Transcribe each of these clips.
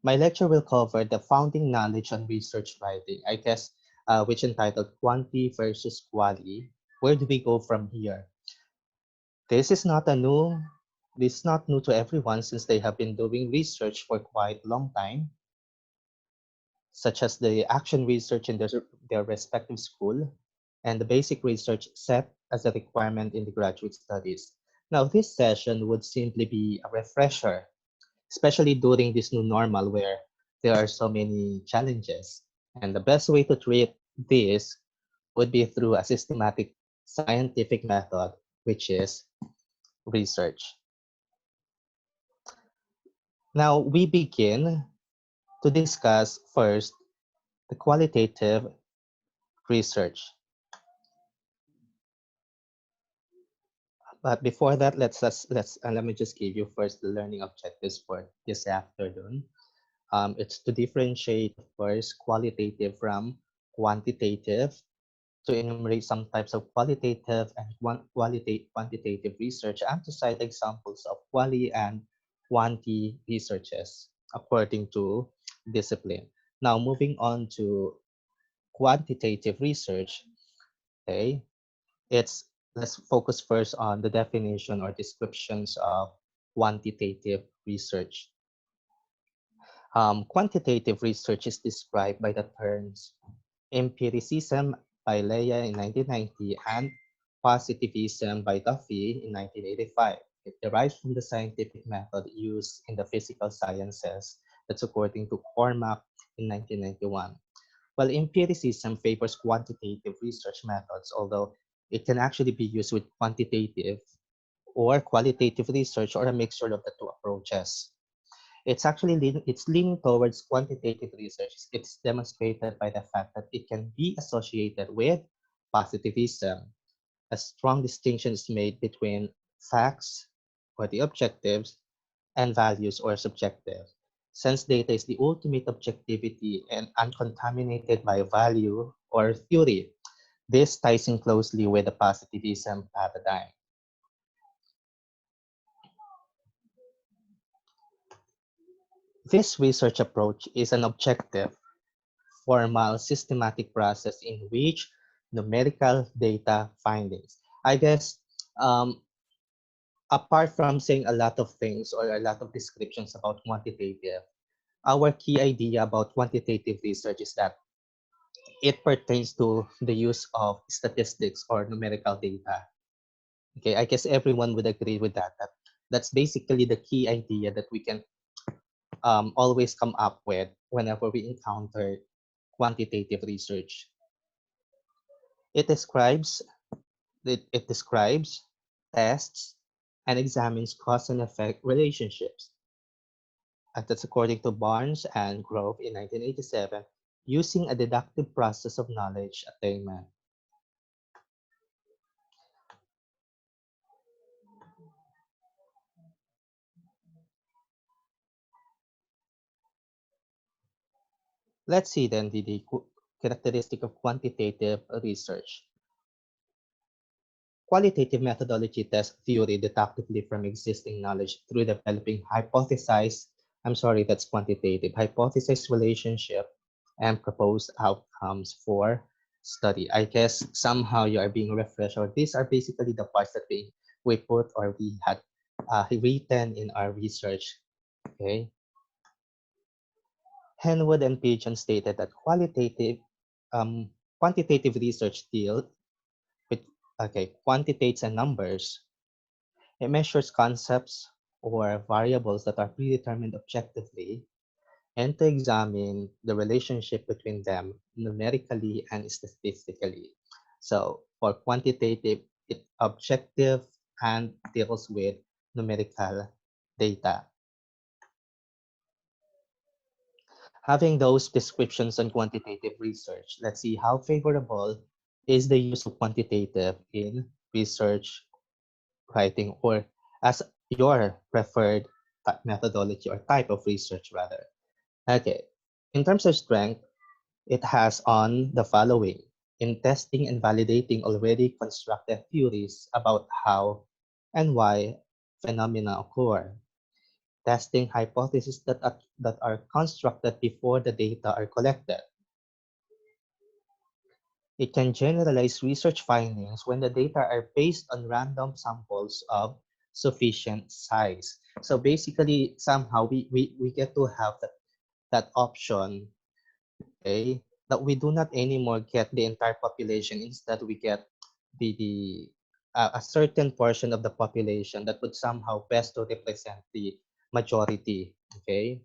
My lecture will cover the founding knowledge on research writing, I guess, which entitled Quanti versus Quali. Where do we go from here? This is not a new, this is not new to everyone since they have been doing research for quite a long time, such as the action research in their respective school and the basic research set as a requirement in the graduate studies. Now, this session would simply be a refresher, especially during this new normal where there are so many challenges. And the best way to treat this would be through a systematic scientific method, which is research. Now, we begin to discuss first the qualitative research. But before that, let me just give you first the learning objectives for this afternoon. It's to differentiate first qualitative from quantitative, to enumerate some types of qualitative and quantitative research, and to cite examples of quali and quanti researches according to discipline. Now, moving on to quantitative research, okay, it's let's focus first on the definition or descriptions of quantitative research. Quantitative research is described by the terms empiricism by Leah in 1990 and positivism by Duffy in 1985. It derives from the scientific method used in the physical sciences, that's according to Cormack in 1991. While empiricism favors quantitative research methods, although it can actually be used with quantitative or qualitative research or a mixture of the two approaches. It's leaning towards quantitative research. It's demonstrated by the fact that it can be associated with positivism. A strong distinction is made between facts or the objectives and values or subjective. Since data is the ultimate objectivity and uncontaminated by value or theory, this ties in closely with the positivism paradigm. This research approach is an objective, formal, systematic process in which numerical data findings. I guess um, apart from saying a lot of things or a lot of descriptions about quantitative, our key idea about quantitative research is that it pertains to the use of statistics or numerical data. Okay, I guess everyone would agree with that. That's basically the key idea that we can always come up with whenever we encounter quantitative research. It describes it describes, tests, and examines cause and effect relationships. And that's according to Barnes and Grove in 1987, using a deductive process of knowledge attainment. Let's see then the characteristic of quantitative research. Qualitative methodology tests theory deductively from existing knowledge through developing that's quantitative, hypothesized relationship and proposed outcomes for study. I guess somehow you are being refreshed, or these are basically the parts that we put or we had written in our research. Okay. Henwood and Pigeon stated that quantitative research deal with quantitates and numbers. It measures concepts or variables that are predetermined objectively and to examine the relationship between them numerically and statistically. So for quantitative, it's objective and deals with numerical data. Having those descriptions on quantitative research, let's see how favorable is the use of quantitative in research writing or as your preferred methodology or type of research rather. Okay, in terms of strength, it has on the following: in testing and validating already constructed theories about how and why phenomena occur, testing hypotheses that are constructed before the data are collected. It can generalize research findings when the data are based on random samples of sufficient size. So basically, somehow we get to have that option, okay, that we do not anymore get the entire population. Instead, we get the a certain portion of the population that would somehow best to represent the majority, okay?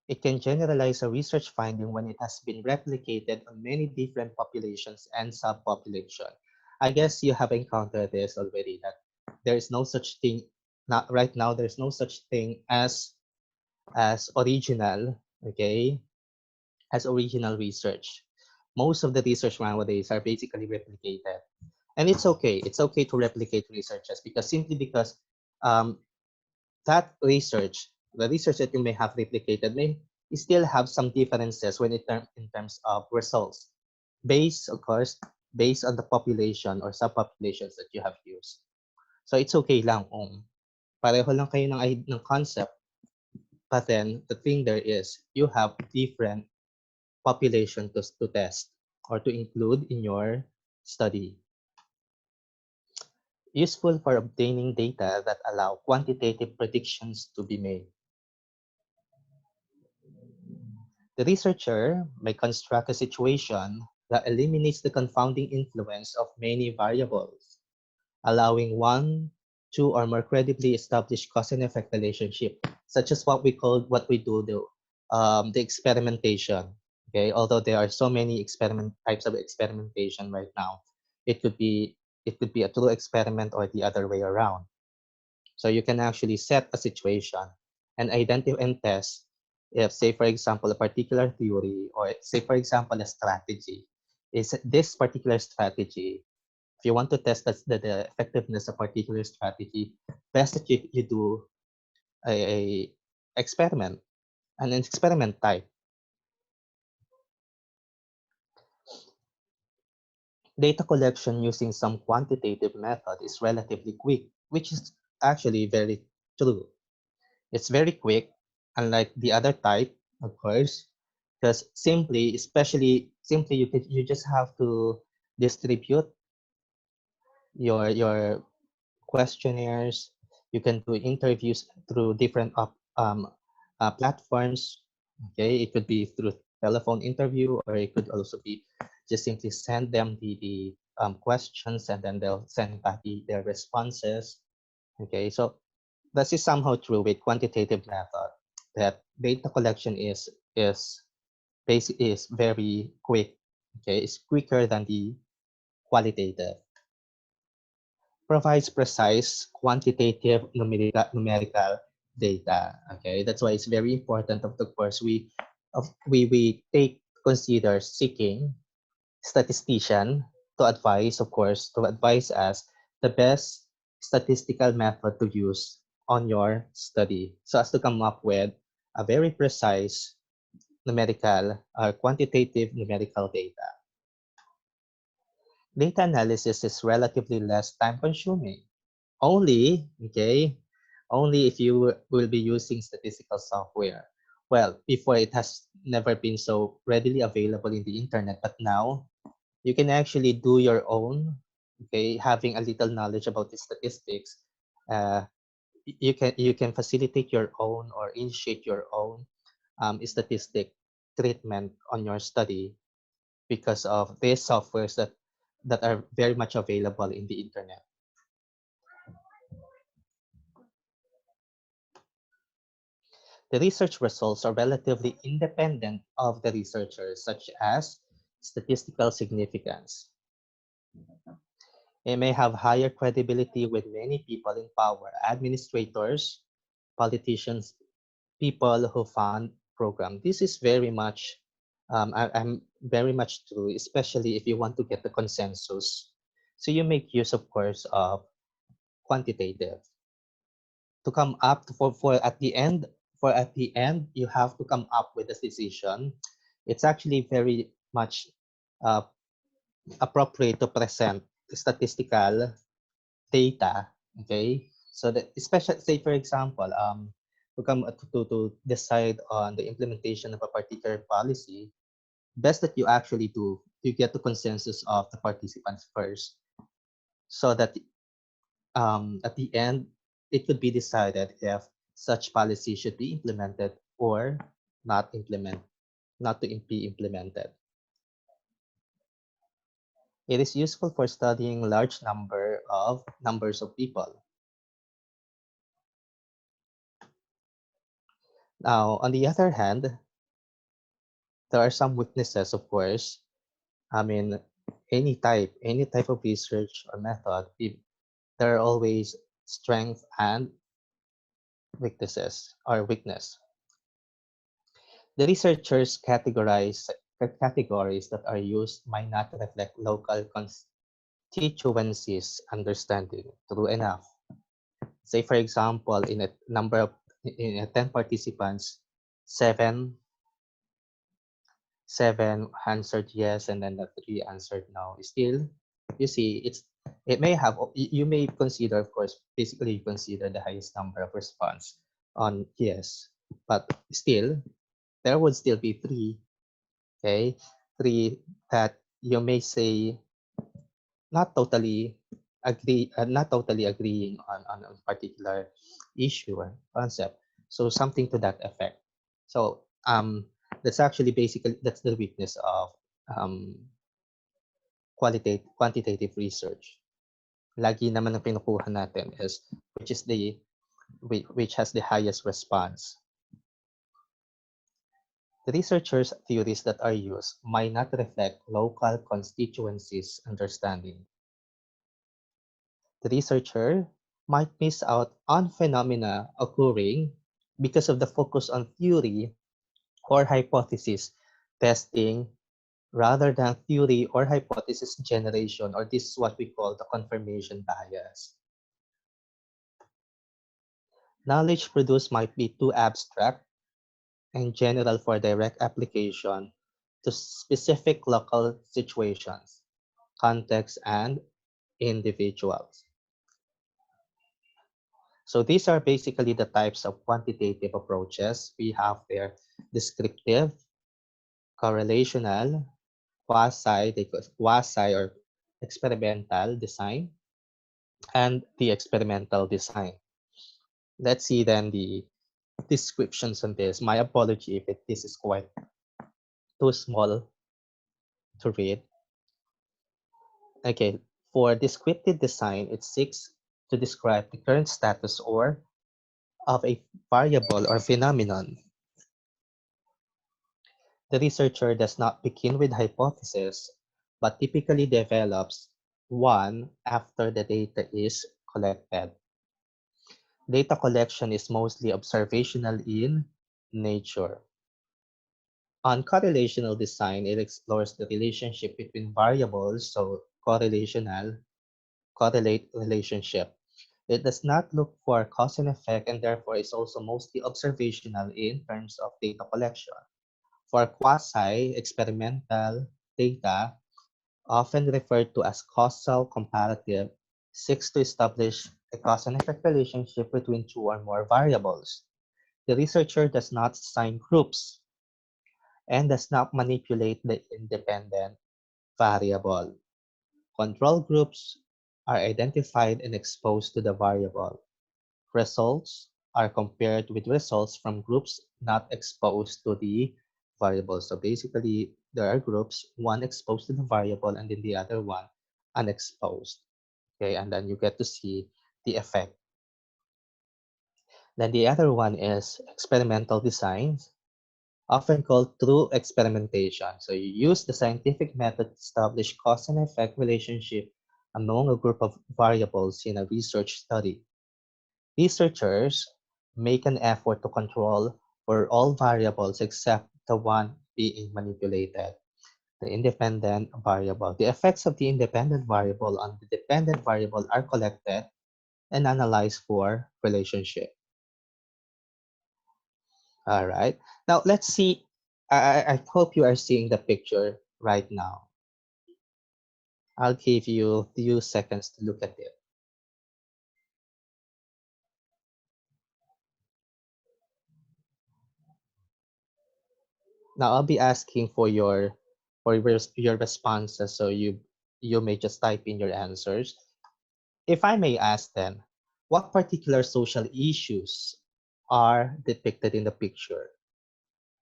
It can generalize a research finding when it has been replicated on many different populations and subpopulation. I guess you have encountered this already, that there is no such thing, not right now, there's no such thing as original, okay, as original research. Most of the research nowadays are basically replicated. And it's okay. It's okay to replicate researches because simply because um, that research, the research that you may have replicated may still have some differences when in terms of results, based, of course, based on the population or subpopulations that you have used. So it's okay lang kung pareho lang kayo ng concept, but then the thing there is you have different population to test or to include in your study. Useful for obtaining data that allow quantitative predictions to be made. The researcher may construct a situation that eliminates the confounding influence of many variables, allowing one, two, or more credibly established cause and effect relationship, such as what we do the experimentation. Okay, although there are so many types of experimentation right now, it could be a true experiment or the other way around. So you can actually set a situation and identify and test if, say, for example, a particular theory or, say, for example, a strategy. Is this particular strategy, if you want to test the effectiveness of a particular strategy, best that you do a experiment, an experiment type. Data collection using some quantitative method is relatively quick, which is actually very true. It's very quick, unlike the other type, of course, because simply you just have to distribute your questionnaires. You can do interviews through different platforms. Okay, it could be through telephone interview, or it could also be just simply send them the questions, and then they'll send back their responses. Okay, so this is somehow true with quantitative method, that data collection is very quick. Okay, it's quicker than the qualitative. Provides precise quantitative numerical data. Okay, that's why it's very important. Of course, we take consider seeking statistician to advise us the best statistical method to use on your study, so as to come up with a very precise numerical or quantitative numerical data. Data analysis is relatively less time consuming. Only, okay, only if you will be using statistical software. Well, before it has never been so readily available in the internet, but now you can actually do your own, okay, having a little knowledge about the statistics. Uh, you can facilitate your own or initiate your own statistic treatment on your study because of these softwares that are very much available in the internet. The research results are relatively independent of the researchers, such as statistical significance. It may have higher credibility with many people in power, administrators, politicians, people who fund program. This is very much, I'm very much true, especially if you want to get the consensus. So you make use, of course, of quantitative to come up for at the end. For at the end, you have to come up with a decision. It's actually very much uh, appropriate to present statistical data, okay, So that, especially say for example, to come to decide on the implementation of a particular policy, best that you actually do, you get the consensus of the participants first, so that at the end, it could be decided if such policy should be implemented or not implement, not to be implemented. It is useful for studying large numbers of people. Now, on the other hand, there are some weaknesses, of course. I mean, any type of research or method, there are always strength and weaknesses or weakness. The researchers categories that are used might not reflect local constituencies understanding true enough. Say for example, in a 10 participants, seven seven answered yes and then the three answered no. Still, you see, it may have you may consider, of course, basically you consider the highest number of response on yes, but still there would still be three, okay, three that you may say not totally not totally agreeing on a particular issue or concept. So something to that effect. So that's actually basically that's the weakness of um, quantitative research. Lagi naman ang pinukuha natin is which has the highest response. The researchers' theories that are used might not reflect local constituencies' understanding. The researcher might miss out on phenomena occurring because of the focus on theory or hypothesis testing rather than theory or hypothesis generation, or this is what we call the confirmation bias. Knowledge produced might be too abstract and general for direct application to specific local situations, contexts, and individuals. So these are basically the types of quantitative approaches. We have there descriptive, correlational, quasi or experimental design, and the experimental design. Let's see then the descriptions on this. My apology if this is quite too small to read. Okay, for descriptive design, it seeks to describe the current status or of a variable or phenomenon. The researcher does not begin with hypothesis, but typically develops one after the data is collected. Data collection is mostly observational in nature. On correlational design, it explores the relationship between variables, so correlate relationship. It does not look for cause and effect and therefore is also mostly observational in terms of data collection. For quasi-experimental data, often referred to as causal comparative, seeks to establish a cause and effect relationship between two or more variables. The researcher does not assign groups and does not manipulate the independent variable. Control groups are identified and exposed to the variable. Results are compared with results from groups not exposed to the variable. So basically, there are groups, one exposed to the variable and then the other one unexposed. Okay, and then you get to see the effect. Then the other one is experimental designs, often called true experimentation. So you use the scientific method to establish cause and effect relationship among a group of variables in a research study. Researchers make an effort to control for all variables except the one being manipulated, the independent variable. The effects of the independent variable on the dependent variable are collected and analyzed for relationship. All right. Now let's see. I hope you are seeing the picture right now. I'll give you a few seconds to look at it. Now I'll be asking for your responses, so you may just type in your answers. If I may ask then, what particular social issues are depicted in the picture?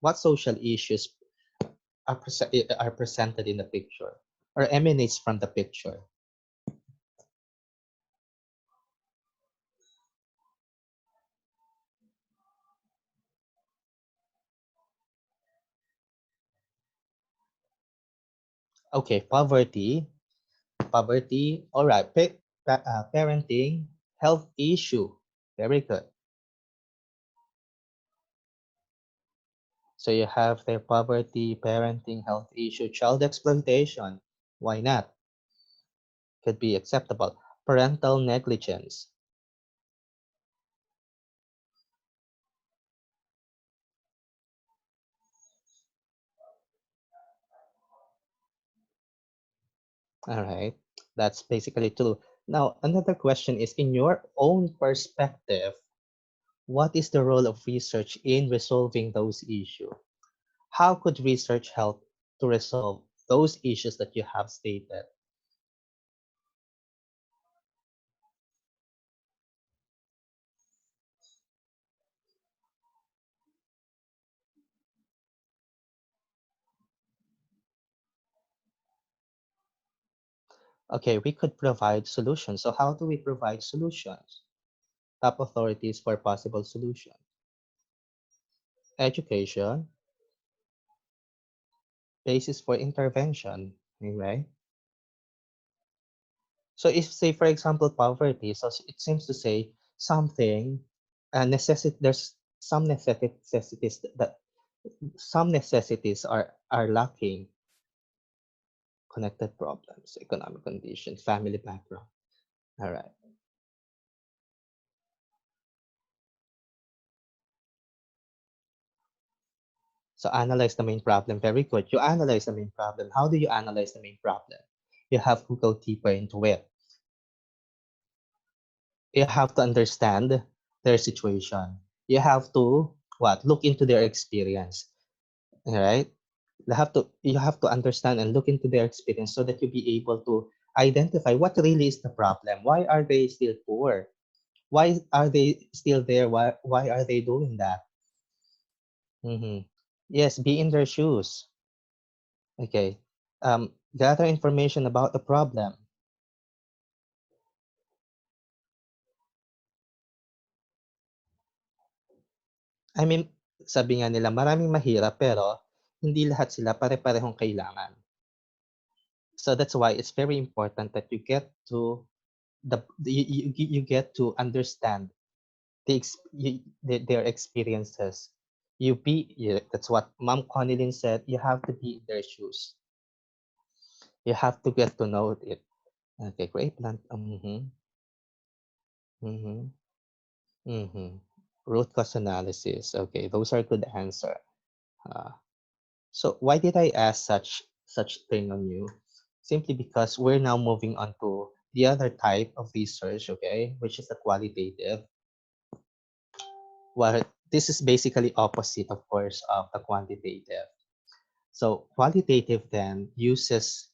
What social issues are presented in the picture or emanates from the picture? Okay, poverty. All right, parenting, health issue. Very good. So you have their poverty, parenting, health issue, child exploitation. Why not? Could be acceptable. Parental negligence. All right. That's basically true. Now, another question is, in your own perspective, what is the role of research in resolving those issues? How could research help to resolve those issues that you have stated? Okay, we could provide solutions. So how do we provide solutions? Top authorities for possible solutions. Education, basis for intervention, right? So if say for example poverty, so it seems to say something there's some necessities that some necessities are lacking, connected problems, economic conditions, family background. All right. So analyze the main problem. Very good. You analyze the main problem. How do you analyze the main problem? You have to go deeper into it. You have to understand their situation. You have to what? Look into their experience. All right. You have to understand and look into their experience so that you be able to identify what really is the problem. Why are they still poor? Why are they still there? Why are they doing that? Yes, be in their shoes. Okay. Gather information about the problem. I mean, sabi nga nila, maraming mahirap pero hindi lahat sila pare-parehong kailangan. So that's why it's very important that you get to you get to understand their experiences. That's what Mom Conilin said. You have to be in their shoes. You have to get to know it. Okay, great. Mm-hmm, mm-hmm. Root cause analysis. Okay, those are good answer. Uh, so why did I ask such thing on you? Simply because we're now moving on to the other type of research, okay, which is the qualitative. Well, this is basically opposite, of course, of the quantitative. So qualitative then uses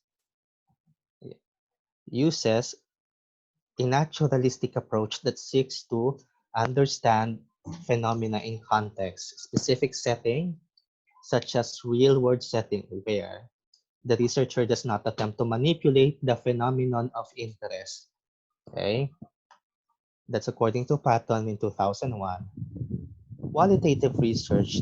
a naturalistic approach that seeks to understand phenomena in context, specific setting, such as real-world setting, where the researcher does not attempt to manipulate the phenomenon of interest. Okay, that's according to Patton in 2001. Qualitative research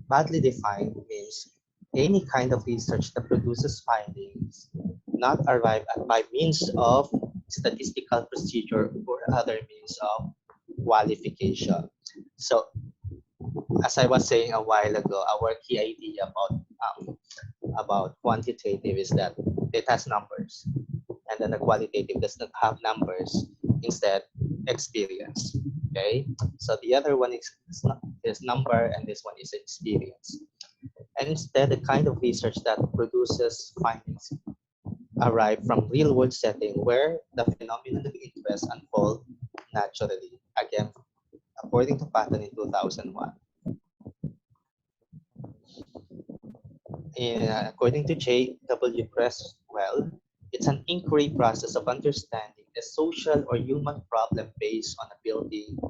badly defined means any kind of research that produces findings not arrived at by means of statistical procedure or other means of qualification. So, as I was saying a while ago, our key idea about quantitative is that it has numbers, and then the qualitative does not have numbers, instead experience. Okay, so the other one is number, and this one is experience. And instead, the kind of research that produces findings arrive from real world setting where the phenomenon of interest unfold naturally. Again, according to Patton in 2001. According to J.W. Creswell, it's an inquiry process of understanding a social or human problem based on a building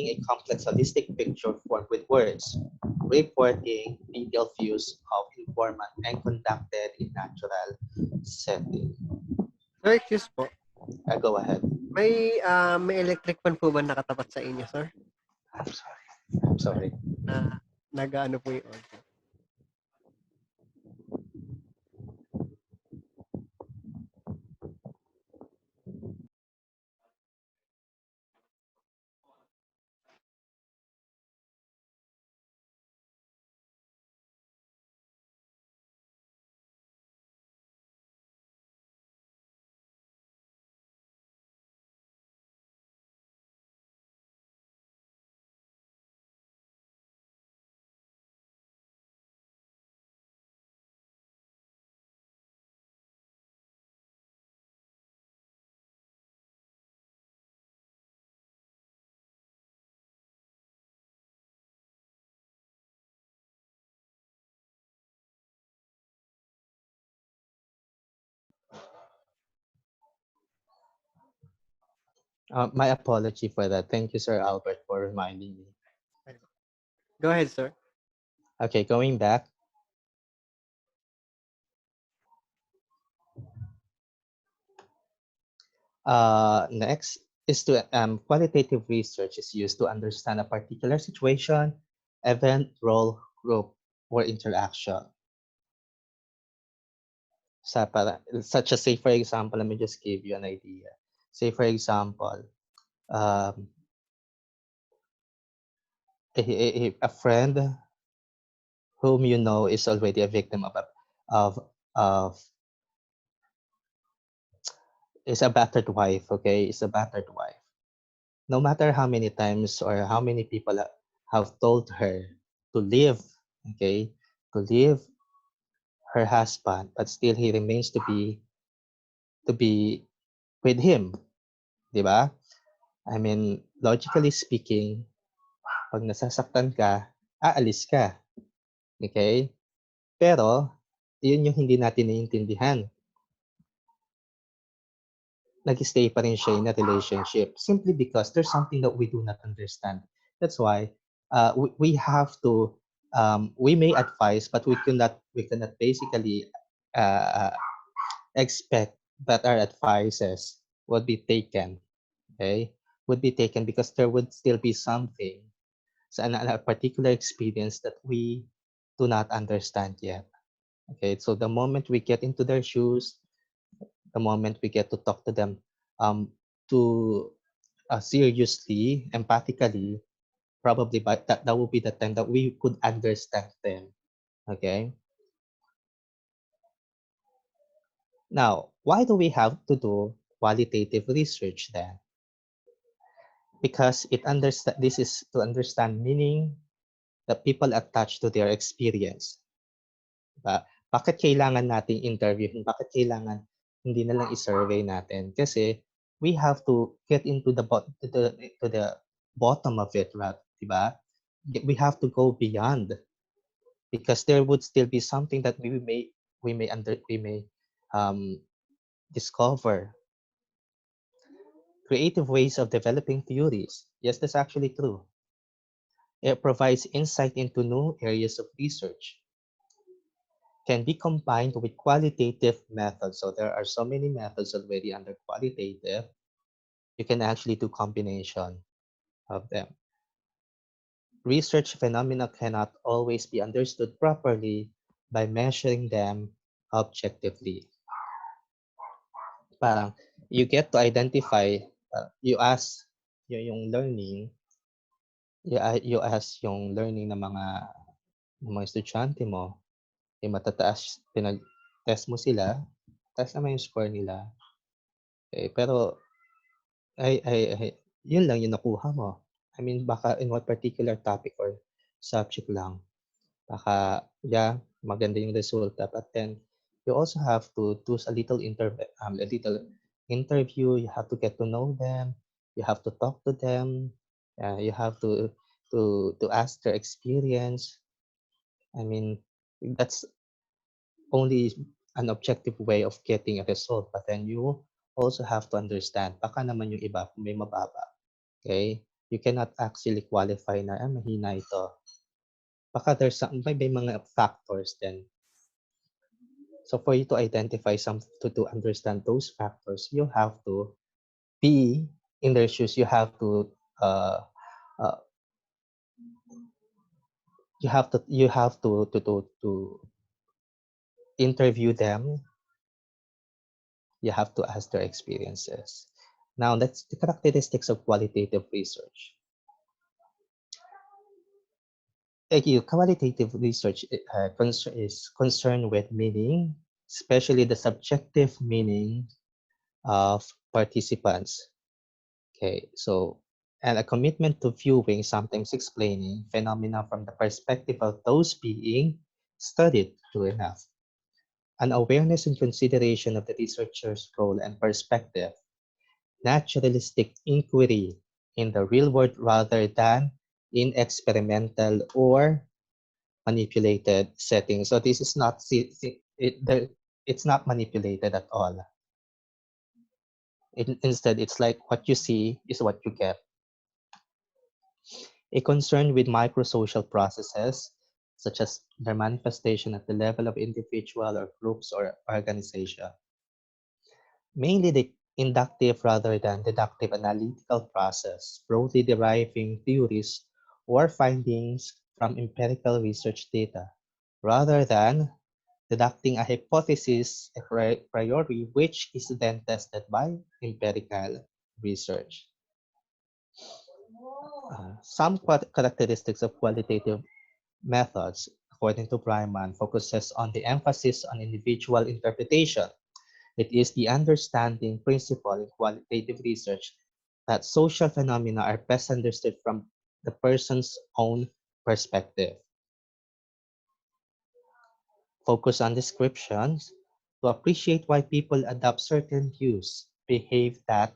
a complex holistic picture formed with words, reporting detailed views of informant and conducted in natural setting. Sir, excuse po. Go ahead. May electric fan po ba nakatapat sa inyo, sir? I'm sorry. I'm sorry. Na nag-ano po yung audio. My apology for that. Thank you, Sir Albert, for reminding me. Go ahead, sir. Okay, going back. Next is to qualitative research is used to understand a particular situation, event, role, group, or interaction. Such as, say, for example, let me just give you an idea. Say, for example, um, a friend whom you know is already a victim of of is a battered wife. Okay, is a battered wife. No matter how many times or how many people have told her to leave, okay, to leave her husband, but still he remains to be with him, di ba? I mean, logically speaking, pag nasasaktan ka, aalis ka, okay? Pero, yun yung hindi natin naiintindihan. Nag-stay pa rin siya in a relationship simply because there's something that we do not understand. That's why we have to we may advise, but we cannot basically uh, expect that our advices would be taken. Okay, would be taken because there would still be something, so a particular experience that we do not understand yet. Okay, so the moment we get into their shoes, the moment we get to talk to them to seriously, empathically, probably by that will be the time that we could understand them. Okay. Now, why do we have to do qualitative research then? Because this is to understand meaning that people attach to their experience. Diba? Bakit kailangan nating interviewin? Bakit kailangan hindi na lang i-survey natin? Kasi we have to get into the bottom of it, right? Diba? We have to go beyond because there would still be something that we may um, discover creative ways of developing theories. Yes, that's actually true. It provides insight into new areas of research, can be combined with qualitative methods. So there are so many methods already under qualitative. You can actually do combination of them. Research phenomena cannot always be understood properly by measuring them objectively. Parang you get to identify, you ask yung learning, you ask yung learning ng mga estudyante mo, matataas, pinag-test mo sila, taas naman yung score nila. Eh, pero ay yun lang yung nakuha mo. I mean, baka in what particular topic or subject lang. Baka, yeah, maganda yung resulta. But then, you also have to do a little interview. You have to get to know them. You have to talk to them. You have to ask their experience. I mean, That's only an objective way of getting a result. But then you also have to understand, baka naman yung iba may mababa. Okay? You cannot actually qualify na, mahina ito. Baka there's some, may mga factors then. So for you to identify some, to understand those factors, you have to be in their shoes. Uh, uh, you have to interview them. You have to ask their experiences. Now, that's the characteristics of qualitative research. Qualitative research is concerned with meaning, especially the subjective meaning of participants. Okay, so, and a commitment to viewing, sometimes explaining phenomena from the perspective of those being studied. True enough. An awareness and consideration of the researcher's role and perspective, naturalistic inquiry in the real world rather than in experimental or manipulated settings. So this is not it's not manipulated at all. Instead, it's like what you see is what you get. A concern with microsocial processes, such as their manifestation at the level of individual or groups or organization. Mainly the inductive rather than deductive analytical process, broadly deriving theories or findings from empirical research data, rather than deducting a hypothesis a priori which is then tested by empirical research. Some characteristics of qualitative methods, according to Bryman, focuses on the emphasis on individual interpretation. It is the understanding principle in qualitative research that social phenomena are best understood from the person's own perspective. Focus on descriptions to appreciate why people adopt certain views, behave that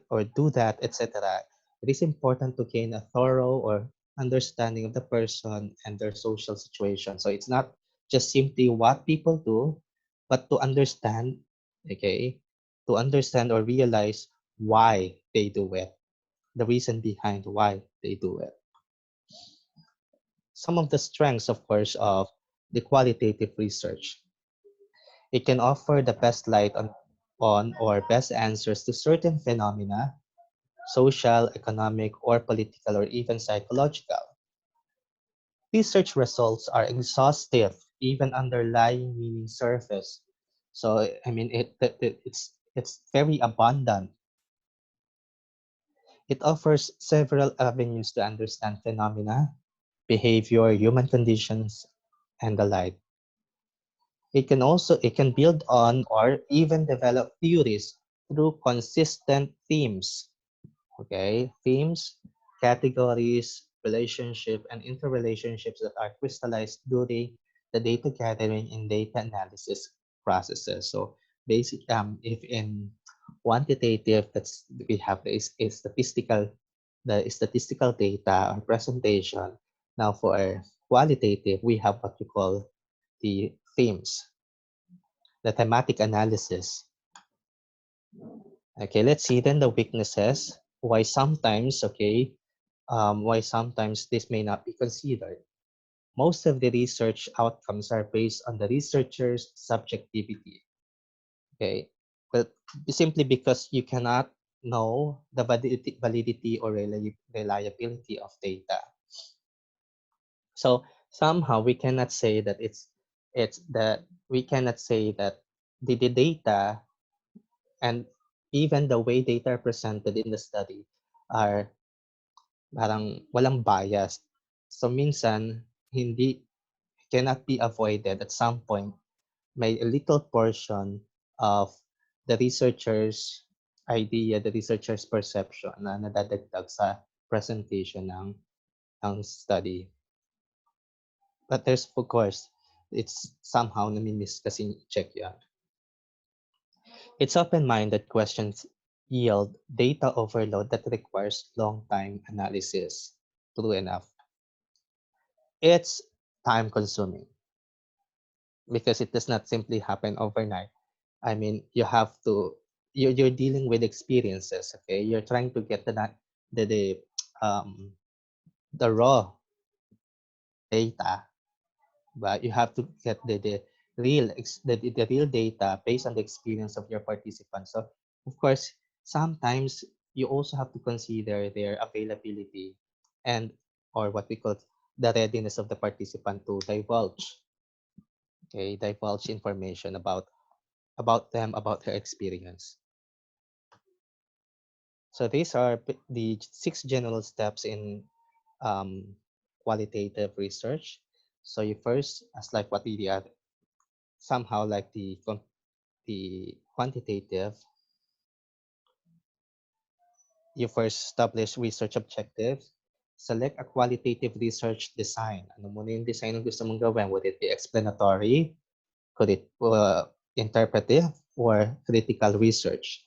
or do that, etc. It is important to gain a thorough or understanding of the person and their social situation. So it's not just simply what people do, but to understand, okay, to understand or realize why they do it, the reason behind why they do it. Some of the strengths, of course, of the qualitative research. It can offer the best light on or best answers to certain phenomena, social, economic, or political, or even psychological. Research results are exhaustive, even underlying meaning surface. So, I mean, it's very abundant. It offers several avenues to understand phenomena, behavior, human conditions, and the like. It can build on or even develop theories through consistent themes. Okay, themes, categories, relationship, and interrelationships that are crystallized during the data gathering and data analysis processes. So basic, if in quantitative, that's we have the statistical data or presentation. Now for qualitative, we have what you call the themes, the thematic analysis. Okay, let's see then the weaknesses. Why sometimes this may not be considered. Most of the research outcomes are based on the researcher's subjectivity. Okay, but simply because you cannot know the validity or reliability of data. So somehow we cannot say that it's that we cannot say that the data and even the way data are presented in the study are parang walang bias. So minsan, hindi cannot be avoided at some point. May a little portion of the researcher's idea, the researcher's perception na nadadagdag sa presentation ng study. But there's, of course, it's somehow nami-miss kasi check yan. It's open-minded questions yield data overload that requires long time analysis. True enough. It's time consuming because it does not simply happen overnight. I mean, you have to you're dealing with experiences. Okay, you're trying to get the um, the raw data, but you have to get the real data based on the experience of your participants. So of course, sometimes you also have to consider their availability and or what we call the readiness of the participant to divulge information about them, about their experience. So these are the 6 general steps in um, qualitative research. So you first, as like what we are somehow like the quantitative, you first establish research objectives, select a qualitative research design. Ano muna yung design na gusto mong gawin? Would it be explanatory? Could it interpretive or critical research?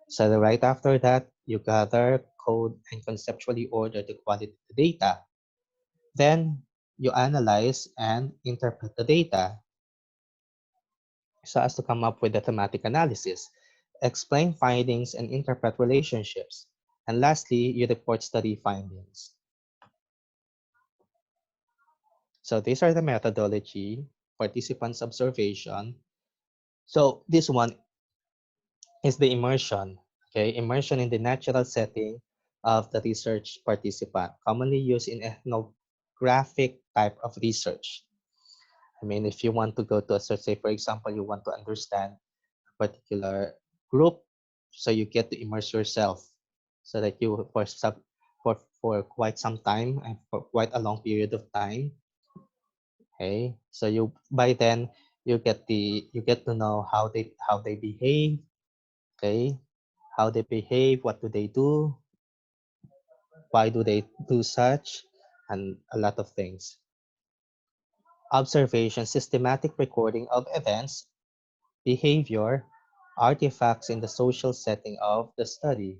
So right after that, you gather, code, and conceptually order the quality of the data. Then you analyze and interpret the data so as to come up with a thematic analysis, explain findings and interpret relationships. And lastly, you report study findings. So these are the methodology, participants observation. So this one is the immersion, okay? Immersion in the natural setting of the research participant, commonly used in ethnographic type of research. I mean, if you want to go to a search, say for example, you want to understand a particular group, so you get to immerse yourself so that you for quite some time and for quite a long period of time. Okay, so you by then you get to know how they behave. Okay, how they behave, what do they do, why do they do such, and a lot of things. Observation, systematic recording of events, behavior, artifacts in the social setting of the study.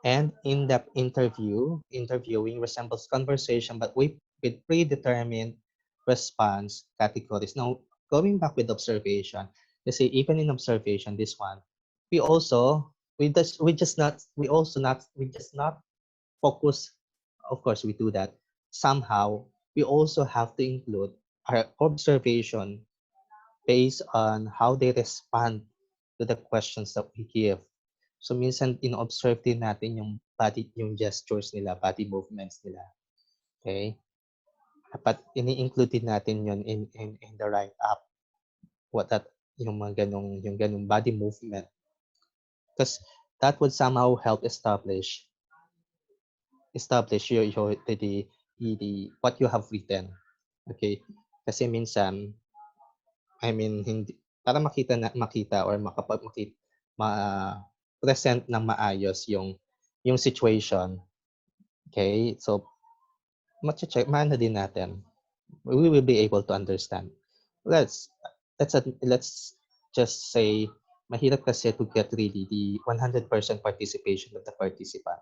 And in-depth interviewing resembles conversation but with predetermined response categories. Now, going back with observation, you see, even in observation, this one, we also we just not focus. Of course, we do that. Somehow, we also have to include our observation based on how they respond to the questions that we give. So minsan ino-observe din natin yung gestures nila, body movements nila. Okay? Dapat ini-include din natin yun in the write-up. What that yung ganung body movement. Because that would somehow help establish the what you have written. Okay? Kasi minsan I mean, hindi para makita or ma-present ng maayos yung situation, okay? So, maano din natin. We will be able to understand. Let's let's just say mahirap kasi to get really the 100% participation of the participant.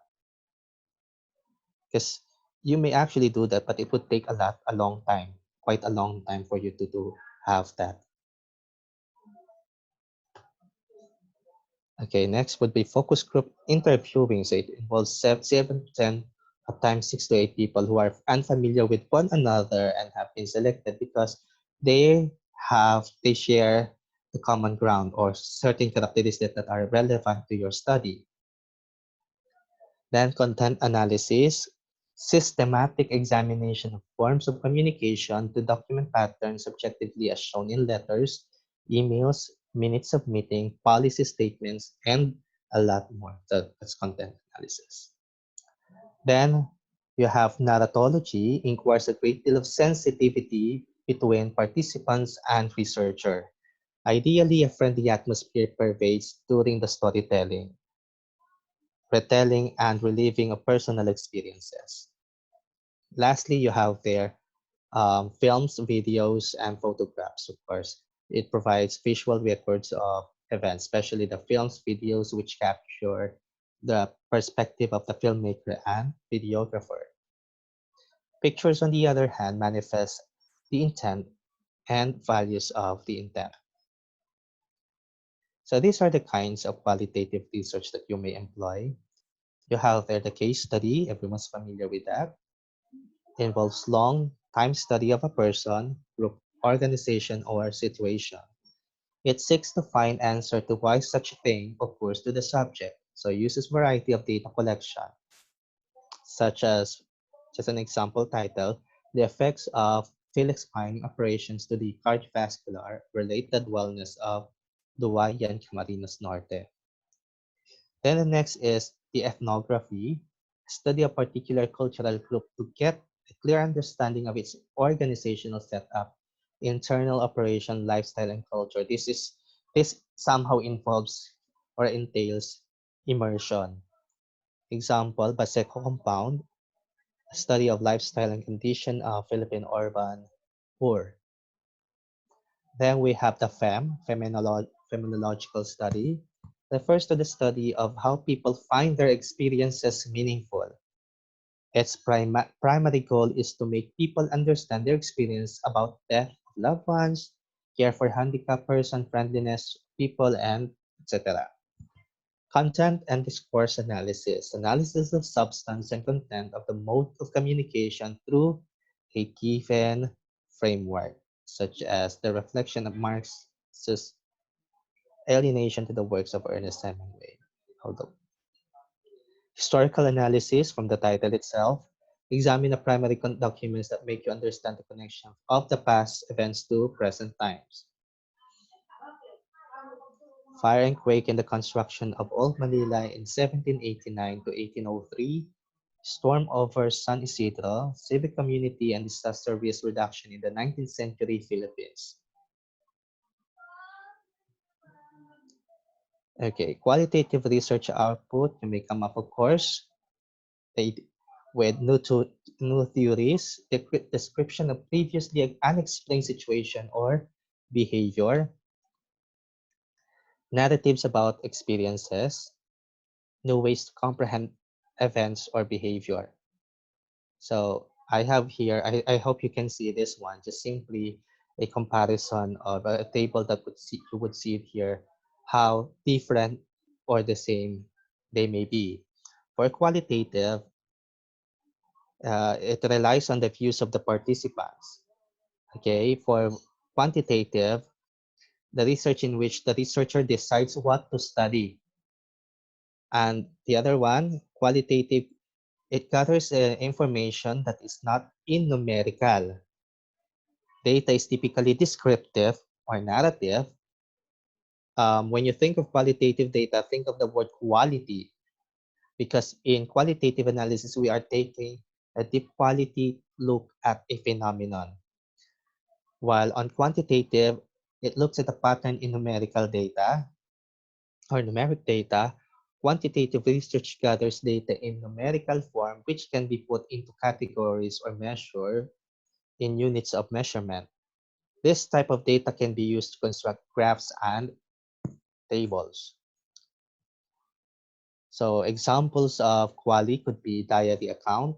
Because you may actually do that, but it would take a long time, quite a long time for you to have that. Okay, next would be focus group interviewing. So it involves 7 to 10, at times 6 to 8 people who are unfamiliar with one another and have been selected because they share the common ground or certain characteristics that are relevant to your study. Then content analysis, systematic examination of forms of communication to document patterns subjectively as shown in letters, emails, minutes of meeting, policy statements, and a lot more. So that's content analysis. Then you have narratology, inquires a great deal of sensitivity between participants and researcher. Ideally, a friendly atmosphere pervades during the storytelling, retelling, and reliving of personal experiences. Lastly, you have there films, videos, and photographs, of course. It provides visual records of events, especially the films, videos, which capture the perspective of the filmmaker and videographer. Pictures, on the other hand, manifest the intent and values of the intent. So these are the kinds of qualitative research that you may employ. You have there the case study, everyone's familiar with that. It involves long time study of a person, group, organization, or situation. It seeks to find answer to why such a thing occurs to the subject. So it uses variety of data collection, such as, just an example title, the effects of Felix spine operations to the cardiovascular related wellness of Duay and Camarines Norte. Then the next is the ethnography, study a particular cultural group to get a clear understanding of its organizational setup, internal operation, lifestyle, and culture. This somehow involves or entails immersion. Example, Baseco compound, a study of lifestyle and condition of Philippine urban poor. Then we have the phenomenological study, refers to the study of how people find their experiences meaningful. Its primary goal is to make people understand their experience about death of loved ones, care for handicapped person, friendliness, people, and etc. Content and discourse analysis, analysis of substance and content of the mode of communication through a given framework, such as the reflection of Marx's alienation to the works of Ernest Hemingway. Although historical analysis, from the title itself, examine the primary documents that make you understand the connection of the past events to present times. Fire and quake in the construction of Old Manila in 1789 to 1803, storm over San Isidro, civic community and disaster risk reduction in the 19th century Philippines. Okay, qualitative research output, you may come up, of course, they, with new theories, description of previously unexplained situation or behavior, narratives about experiences, new ways to comprehend events or behavior. So I have here, I hope you can see this one, just simply a comparison of a table that you would see it here, how different or the same they may be. For qualitative, it relies on the views of the participants. Okay, for quantitative, the research in which the researcher decides what to study. And the other one, qualitative, it gathers information that is not in numerical. Data is typically descriptive or narrative. When you think of qualitative data, think of the word quality, because in qualitative analysis, we are taking a deep quality look at a phenomenon. While on quantitative, it looks at the pattern in numerical data or numeric data. Quantitative research gathers data in numerical form, which can be put into categories or measured in units of measurement. This type of data can be used to construct graphs and tables. So examples of quali could be diary account,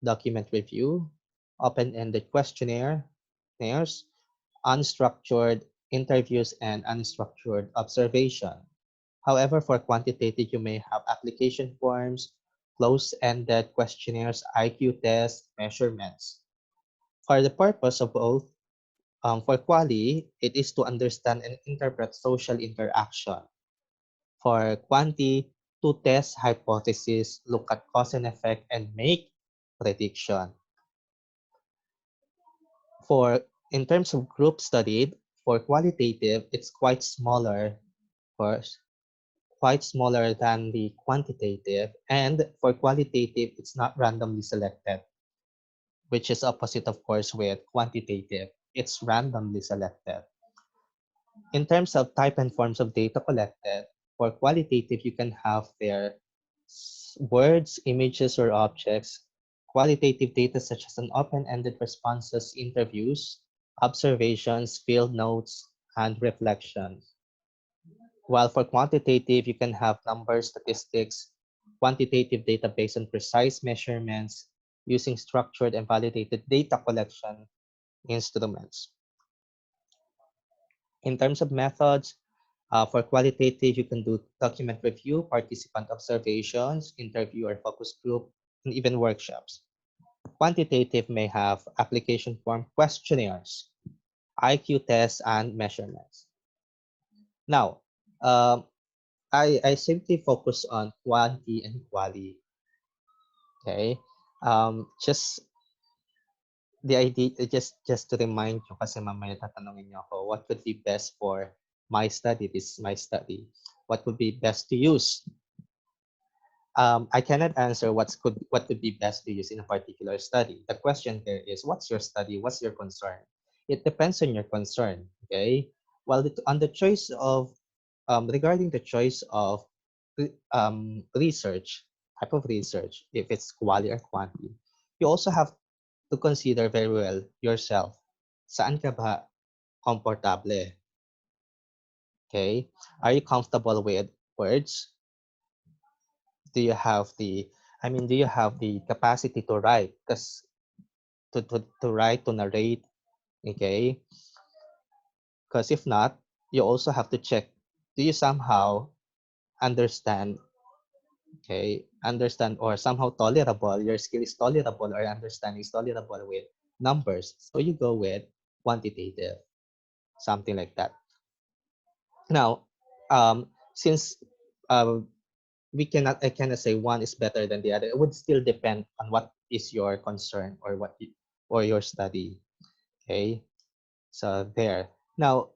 document review, open-ended questionnaires, unstructured interviews, and unstructured observation. However, for quantitative, you may have application forms, closed-ended questionnaires, IQ tests, measurements. For the purpose of both, for quali, it is to understand and interpret social interaction. For quanti, to test hypothesis, look at cause and effect, and make prediction. For in terms of group studied, for qualitative, it's quite smaller, for quite smaller than the quantitative, and for qualitative, it's not randomly selected, which is opposite, of course, with quantitative. It's randomly selected. In terms of type and forms of data collected, for qualitative, you can have their words, images, or objects. Qualitative data such as an open-ended responses, interviews, observations, field notes, and reflections. While for quantitative, you can have numbers, statistics, quantitative data based on precise measurements, using structured and validated data collection instruments. In terms of methods, for qualitative, you can do document review, participant observations, interview or focus group, and even workshops. Quantitative may have application form questionnaires, IQ tests, and measurements. Now, um, I simply focus on quanti and quali. Okay, just the idea, just to remind you, kasi mamaya tatanungin niyo ako, what would be best for my study? This is my study. What would be best to use? I cannot answer what would be best to use in a particular study. The question there is, what's your study? What's your concern? It depends on your concern. Okay. Well, on the choice of regarding the choice of research, type of research, if it's quality or quantity, you also have to consider very well yourself. Saan ka ba komportable? Okay. Are you comfortable with words? Do you have do you have the capacity to write? Because to write, to narrate, okay? Because if not, you also have to check, do you somehow understand, okay? Understand or somehow tolerable, your skill is tolerable or understanding is tolerable with numbers. So you go with quantitative, something like that. Now, since uh, I cannot say one is better than the other. It would still depend on what is your concern or or your study. Okay, so there. Now,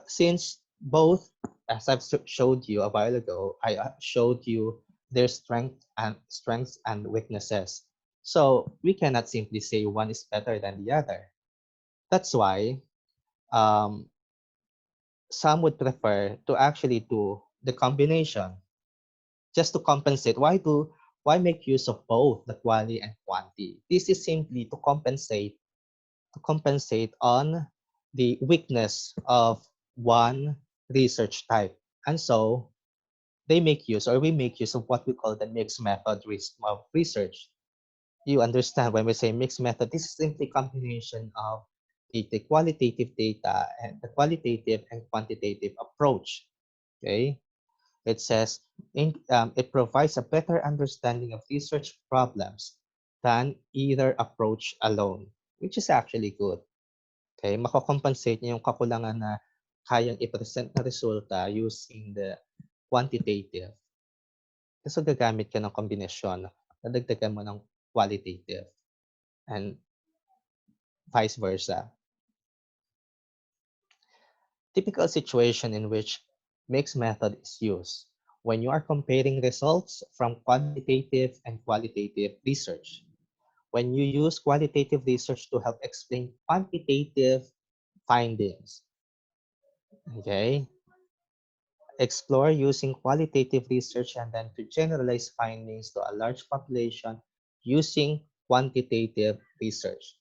since both, as I've showed you a while ago, I showed you their strengths and weaknesses. So we cannot simply say one is better than the other. That's why um, some would prefer to actually do the combination just to compensate. Why make use of both the quali and quanti? This is simply to compensate on the weakness of one research type. And so they make use or we make use of what we call the mixed method of research. You understand when we say mixed method, this is simply combination of the qualitative data and the qualitative and quantitative approach. Okay. It says it provides a better understanding of research problems than either approach alone, which is actually good. Okay, makakompensate niya yung kakulangan na kayang i-present na resulta using the quantitative. Kasi gagamit ka ng kombinasyon, nadagdagan mo ng qualitative and vice versa. Typical situation in which mixed method is used when you are comparing results from quantitative and qualitative research. When you use qualitative research to help explain quantitative findings. Okay? Explore using qualitative research and then to generalize findings to a large population using quantitative research.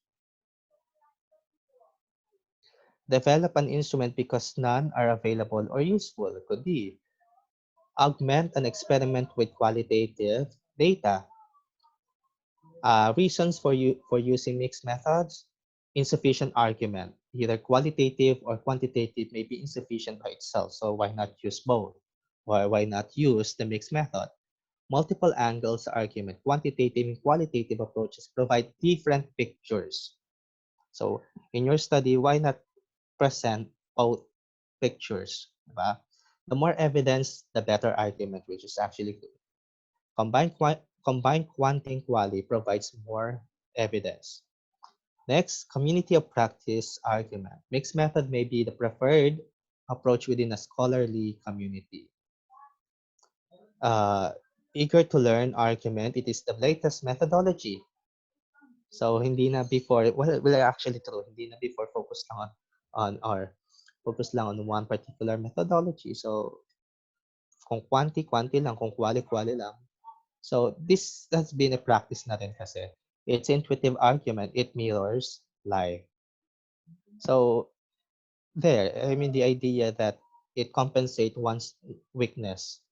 Develop an instrument because none are available or useful. Could be augment an experiment with qualitative data. Reasons for using mixed methods: insufficient argument. Either qualitative or quantitative may be insufficient by itself, so why not use both? Or why not use the mixed method? Multiple angles argument. Quantitative and qualitative approaches provide different pictures. So in your study, why not present both pictures? Diba? The more evidence, the better argument, which is actually good. Combined quanti and quali provides more evidence. Next, community of practice argument. Mixed method may be the preferred approach within a scholarly community. Uh, Eager to learn argument, it is the latest methodology. So hindi na before, well actually true, hindi na before focus lang on or focus lang on one particular methodology. So kung quanti lang, kung quali lang. So this has been a practice na rin kasi. It's intuitive argument, it mirrors life. So there, the idea that it compensate one's weakness.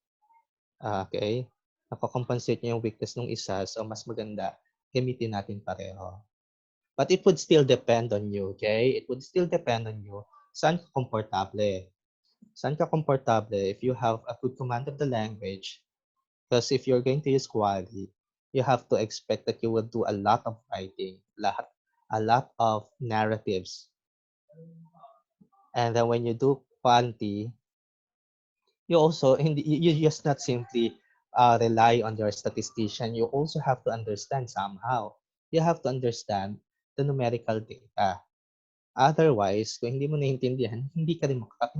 Okay? Nakocompensate niya yung weakness ng isa, so mas maganda gamitin natin pareho. But it would still depend on you, okay? It would still depend on you. Saan ka komportable? Saan ka komportable if you have a good command of the language? Because if you're going to use quali, you have to expect that you will do a lot of writing, a lot of narratives. And then when you do quanti, you also you just not simply rely on your statistician. You also have to understand somehow. You have to understand the numerical data. Otherwise, kung hindi mo naiintindihan, hindi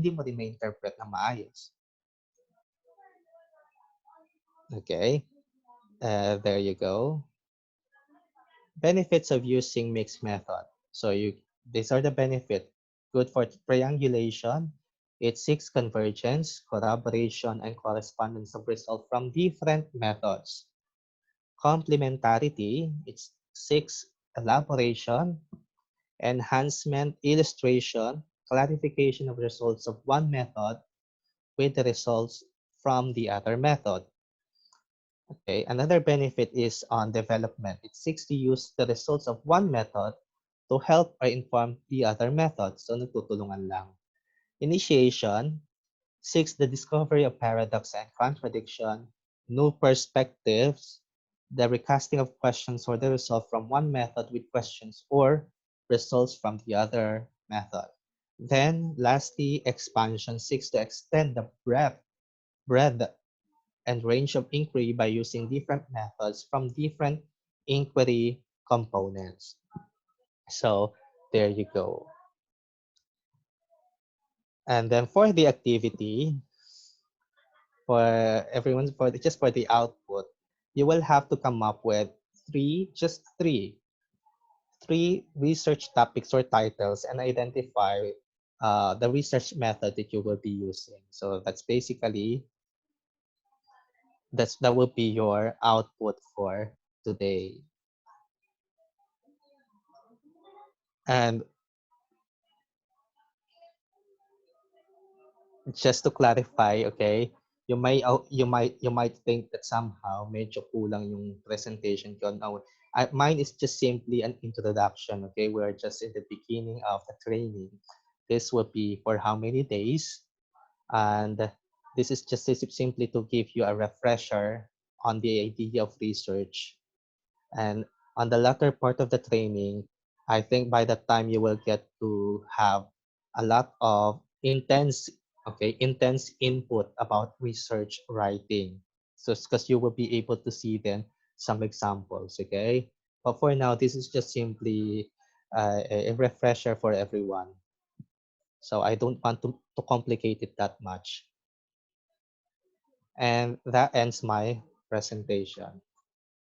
mo rin ma-interpret na maayos. Okay? There you go. Benefits of using mixed method. So these are the benefits. Good for triangulation. It seeks convergence, corroboration, and correspondence of results from different methods. Complementarity. It seeks elaboration, enhancement, illustration, clarification of results of one method with the results from the other method. Okay, another benefit is on development. It seeks to use the results of one method to help or inform the other method. So, nagtutulungan lang. Initiation seeks the discovery of paradox and contradiction, new perspectives, the recasting of questions or the result from one method with questions or results from the other method. Then, lastly, expansion seeks to extend the breadth and range of inquiry by using different methods from different inquiry components. So there you go. And then for the activity, for everyone, just for the output, you will have to come up with just three research topics or titles and identify the research method that you will be using. So that's basically that will be your output for today. And just to clarify, okay, you might think that somehow medyo kulang yung presentation ko. Now, mine is just simply an introduction, okay? We're just in the beginning of the training. This will be for how many days? And this is just simply to give you a refresher on the idea of research. And on the latter part of the training, I think by the time you will get to have a lot of intense input about research writing. So because you will be able to see then some examples, okay? But for now, this is just simply a refresher for everyone. So I don't want to complicate it that much. And that ends my presentation.